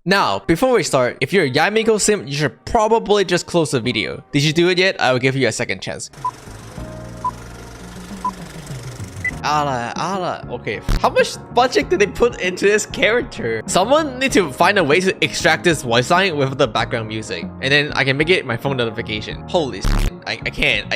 Now, before we start, if you're a Yae Miko sim, you should probably just close the video. Did you do it yet? I will give you a second chance. Okay, how much budget did they put into this character? Someone need to find a way to extract this voice line with the background music, and then I can make it my phone notification. Holy shit, I can't.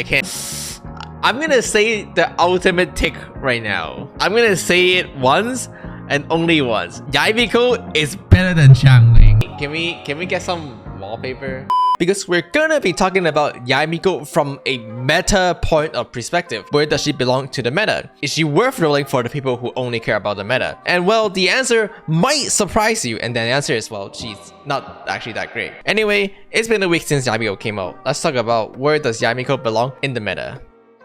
I'm gonna say the ultimate tick right now. I'm gonna say it once and only once. Yae Miko is better than Xiangling. Can we get some wallpaper? Because we're gonna be talking about Yae Miko from a meta point of perspective. Where does she belong to the meta? Is she worth rolling for the people who only care about the meta? And well, the answer might surprise you, and the answer is, well, she's not actually that great. Anyway, it's been a week since Yae Miko came out. Let's talk about where does Yae Miko belong in the meta.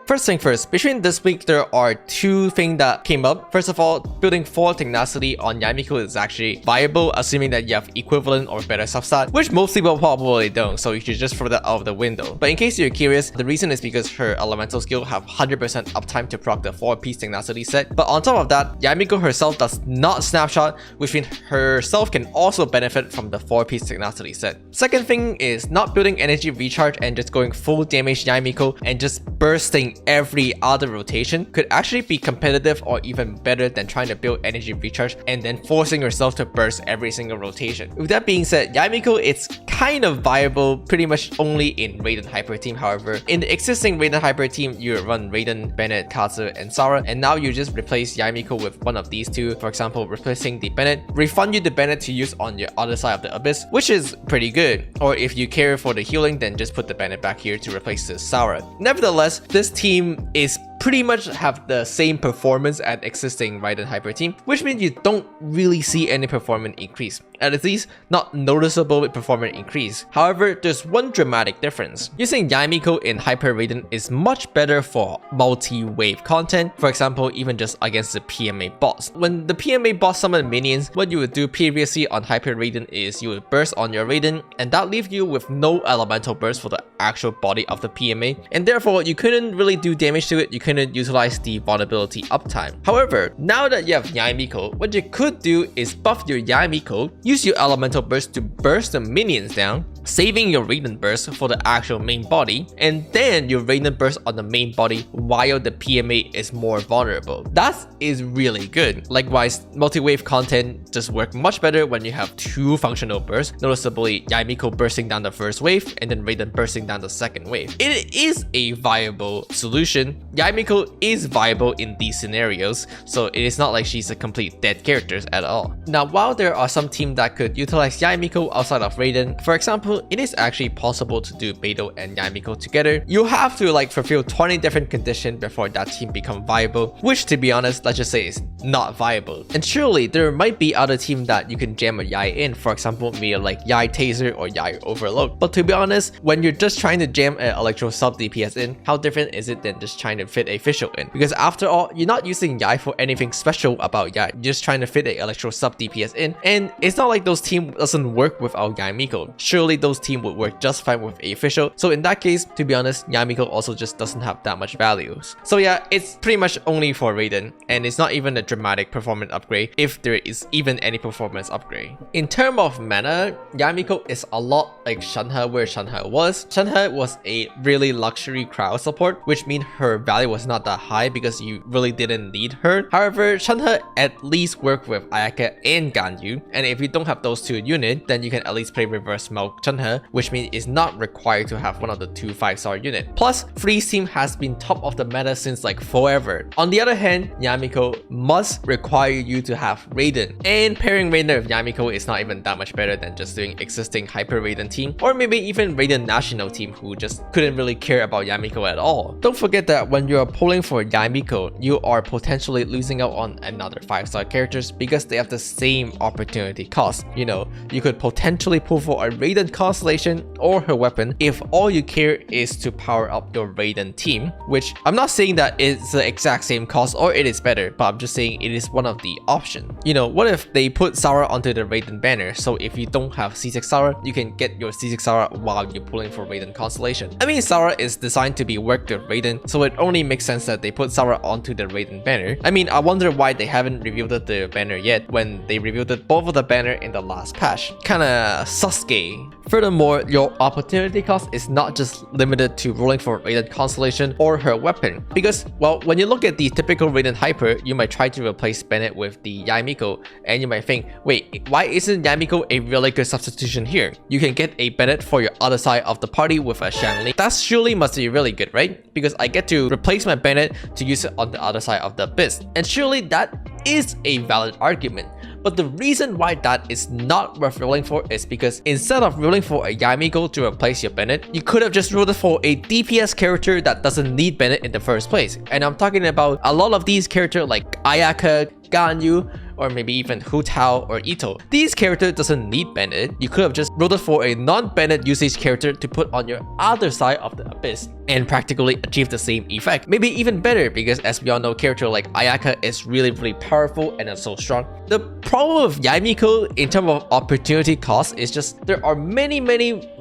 First thing first, between this week, there are two things that came up. First of all, building 4 tenacity on Yae Miko is actually viable, assuming that you have equivalent or better substat, which most people probably don't, so you should just throw that out of the window. But in case you're curious, the reason is because her elemental skill have 100% uptime to proc the 4-piece tenacity set. But on top of that, Yae Miko herself does not snapshot, which means herself can also benefit from the 4-piece tenacity set. Second thing is not building energy recharge and just going full damage Yae Miko and just bursting every other rotation could actually be competitive or even better than trying to build energy recharge and then forcing yourself to burst every single rotation. With that being said, Yae Miko is kind of viable pretty much only in Raiden Hyper team. However, in the existing Raiden Hyper team, you run Raiden, Bennett, Kazu, and Sarah, and now you just replace Yae Miko with one of these two. For example, replacing the Bennett, refund you the Bennett to use on your other side of the Abyss, which is pretty good. Or if you care for the healing, then just put the Bennett back here to replace the Sarah. Nevertheless, this team is pretty much have the same performance as existing Raiden Hyper team, which means you don't really see any performance increase. At least, not noticeable performance increase. However, there's one dramatic difference. Using Yae Miko in Hyper Raiden is much better for multi-wave content, for example, even just against the PMA boss. When the PMA boss summon minions, what you would do previously on Hyper Raiden is you would burst on your Raiden, and that leaves you with no elemental burst for the actual body of the PMA, and therefore you couldn't really do damage to it, you couldn't utilize the vulnerability uptime. However, now that you have Yae Miko, what you could do is buff your Yae Miko, use your elemental burst to burst the minions down, saving your Raiden burst for the actual main body, and then your Raiden burst on the main body while the PMA is more vulnerable. That is really good. Likewise, multi-wave content just work much better when you have 2 functional bursts, noticeably Yae Miko bursting down the first wave and then Raiden bursting down the second wave. It is a viable solution. Yae Miko is viable in these scenarios, so it is not like she's a complete dead character at all. Now, while there are some teams that could utilize Yae Miko outside of Raiden, for example, it is actually possible to do Beidou and Yae Miko together. You have to fulfill 20 different conditions before that team become viable, which to be honest, let's just say is not viable. And surely there might be other teams that you can jam a Yae in, for example, via like Yae Taser or Yae Overload. But to be honest, when you're just trying to jam an Electro sub DPS in, how different is it than just trying to fit a Fischl in? Because after all, you're not using Yae for anything special about Yae, you're just trying to fit a Electro sub DPS in, and it's not like those teams doesn't work without Yae Miko. Surely those teams would work just fine with a Fischl. So in that case, to be honest, Yae Miko also just doesn't have that much values. So yeah, it's pretty much only for Raiden, and it's not even a dramatic performance upgrade if there is even any performance upgrade. In terms of mana, Yae Miko is a lot like Shenhe where Shenhe was. Shenhe was a really luxury crowd support, which means her value was not that high because you really didn't need her. However, Shenhe at least worked with Ayaka and Ganyu, and if you don't have those 2 units, then you can at least play reverse milk Shenhe, which means it's not required to have one of the 2 5-star units. Plus, Freeze team has been top of the meta since like forever. On the other hand, Yae Miko must require you to have Raiden, and pairing Raiden with Yae Miko is not even that much better than just doing existing Hyper Raiden team, or maybe even Raiden National team who just couldn't really care about Yae Miko at all. Don't forget that when you are pulling for Yae Miko, you are potentially losing out on another 5-star characters because they have the same opportunity cost. You know, you could potentially pull for a Raiden constellation or her weapon if all you care is to power up your Raiden team, which I'm not saying that it's the exact same cost or it is better, but I'm just saying it is one of the options. You know, what if they put Sara onto the Raiden banner, so if you don't have C6 Sara, you can get your C6 Sara while you're pulling for Raiden constellation. I mean, Sara is designed to be worked with Raiden, so it only makes sense that they put Sara onto the Raiden banner. I mean, I wonder why they haven't revealed the banner yet when they revealed both of the banner in the last patch. Kinda Sasuke. Furthermore, your opportunity cost is not just limited to rolling for Raiden constellation or her weapon, because, well, when you look at the typical Raiden hyper, you might try to replace Bennett with the Yae Miko, and you might think, wait, why isn't Yae Miko a really good substitution here? You can get a Bennett for your other side of the party with a Xiangling. That surely must be really good, right? Because I get to replace my Bennett to use it on the other side of the abyss, and surely that is a valid argument. But the reason why that is not worth rolling for is because instead of rolling for a Yae Miko to replace your Bennett, you could have just rolled for a DPS character that doesn't need Bennett in the first place. And I'm talking about a lot of these characters like Ayaka, Ganyu, or maybe even Hu Tao or Ito. These characters doesn't need Bennett. You could have just rolled for a non-Bennett usage character to put on your other side of the abyss and practically achieve the same effect. Maybe even better, because as we all know, character like Ayaka is really powerful and so strong. The problem with Yae Miko in terms of opportunity cost is just there are many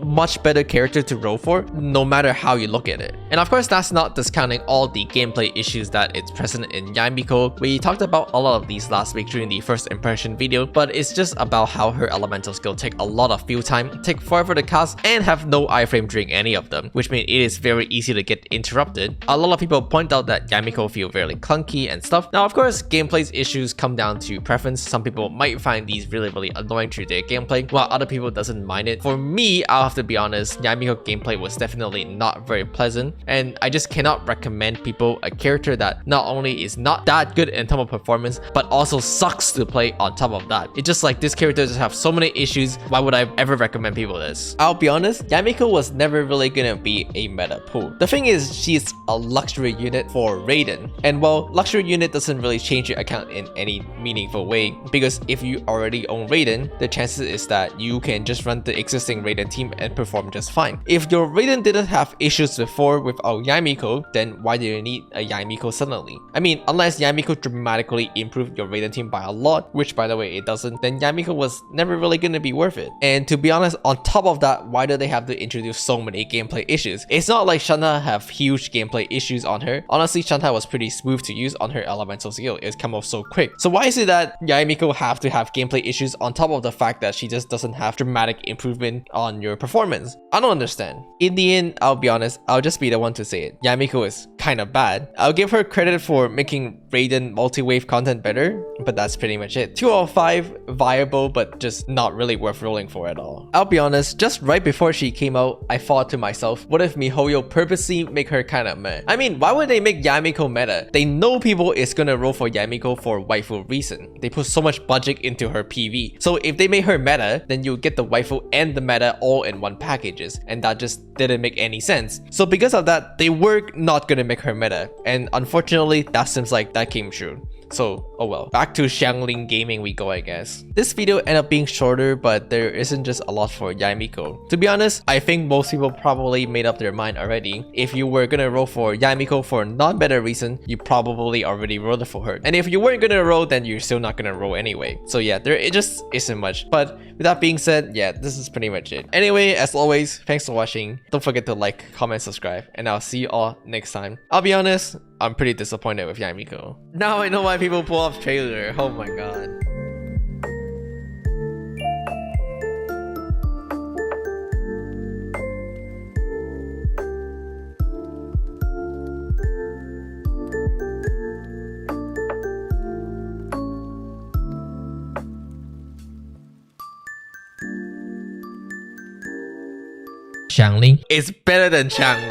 much better characters to roll for, no matter how you look at it. And of course, that's not discounting all the gameplay issues that is present in Yae Miko. We talked about a lot of these last week during the first impression video, but it's just about how her elemental skill take a lot of field time, take forever to cast, and have no iframe during any of them, which means it is very easy to get interrupted. A lot of people point out that Yae Miko feel very clunky and stuff. Now, of course, gameplay's issues come down to preference. Some people might find these really annoying to their gameplay, while other people doesn't mind it. For me, I'll have to be honest, Yae Miko gameplay was definitely not very pleasant, and I just cannot recommend people a character that not only is not that good in terms of performance, but also sucks to play on top of that. It's just like this character just have so many issues. Why would I ever recommend people this? I'll be honest, Yae Miko was never really gonna be a meta pool. The thing is, she's a luxury unit for Raiden, and well, luxury unit doesn't really change your account in any meaningful way, because if you already own Raiden, the chances is that you can just run the existing Raiden team and perform just fine. If your Raiden didn't have issues before without Yae Miko, then why do you need a Yae Miko suddenly? I mean, unless Yae Miko dramatically improved your Raiden team by a lot, which by the way it doesn't, then Yae Miko was never really gonna be worth it. And to be honest, on top of that, why do they have to introduce so many gameplay issues? It's not like Shanna have huge gameplay issues on her. Honestly, Shanna was pretty smooth to use on her elemental skill. It's come off so quick. So why is it that Yae Miko have to have gameplay issues on top of the fact that she just doesn't have dramatic improvement on your performance? I don't understand. In the end, I'll be honest, I'll just be the one to say it. Yae Miko is kind of bad. I'll give her credit for making Raiden multi-wave content better, but that's pretty much it. 2 out of 5, viable, but just not really worth rolling for at all. I'll be honest, just right before she came out, I thought to myself, what if Mihoyo purposely make her kinda meh? I mean, why would they make Yae Miko meta? They know people is gonna roll for Yae Miko for waifu reason. They put so much budget into her PV. So if they make her meta, then you get the waifu and the meta all in one packages, and that just didn't make any sense. So because of that, they were not gonna make her meta, and unfortunately, that seems like that came true. So, oh well. Back to Xiangling gaming we go, I guess. This video ended up being shorter, but there isn't just a lot for Yae Miko. To be honest, I think most people probably made up their mind already. If you were gonna roll for Yae Miko for a non-better reason, you probably already rolled for her. And if you weren't gonna roll, then you're still not gonna roll anyway. So yeah, it just isn't much. But with that being said, yeah, this is pretty much it. Anyway, as always, thanks for watching. Don't forget to like, comment, subscribe, and I'll see you all next time. I'll be honest, I'm pretty disappointed with Yae Miko. Now I know why people pull off trailer. Oh my god. Xiangling is better than Xiangling.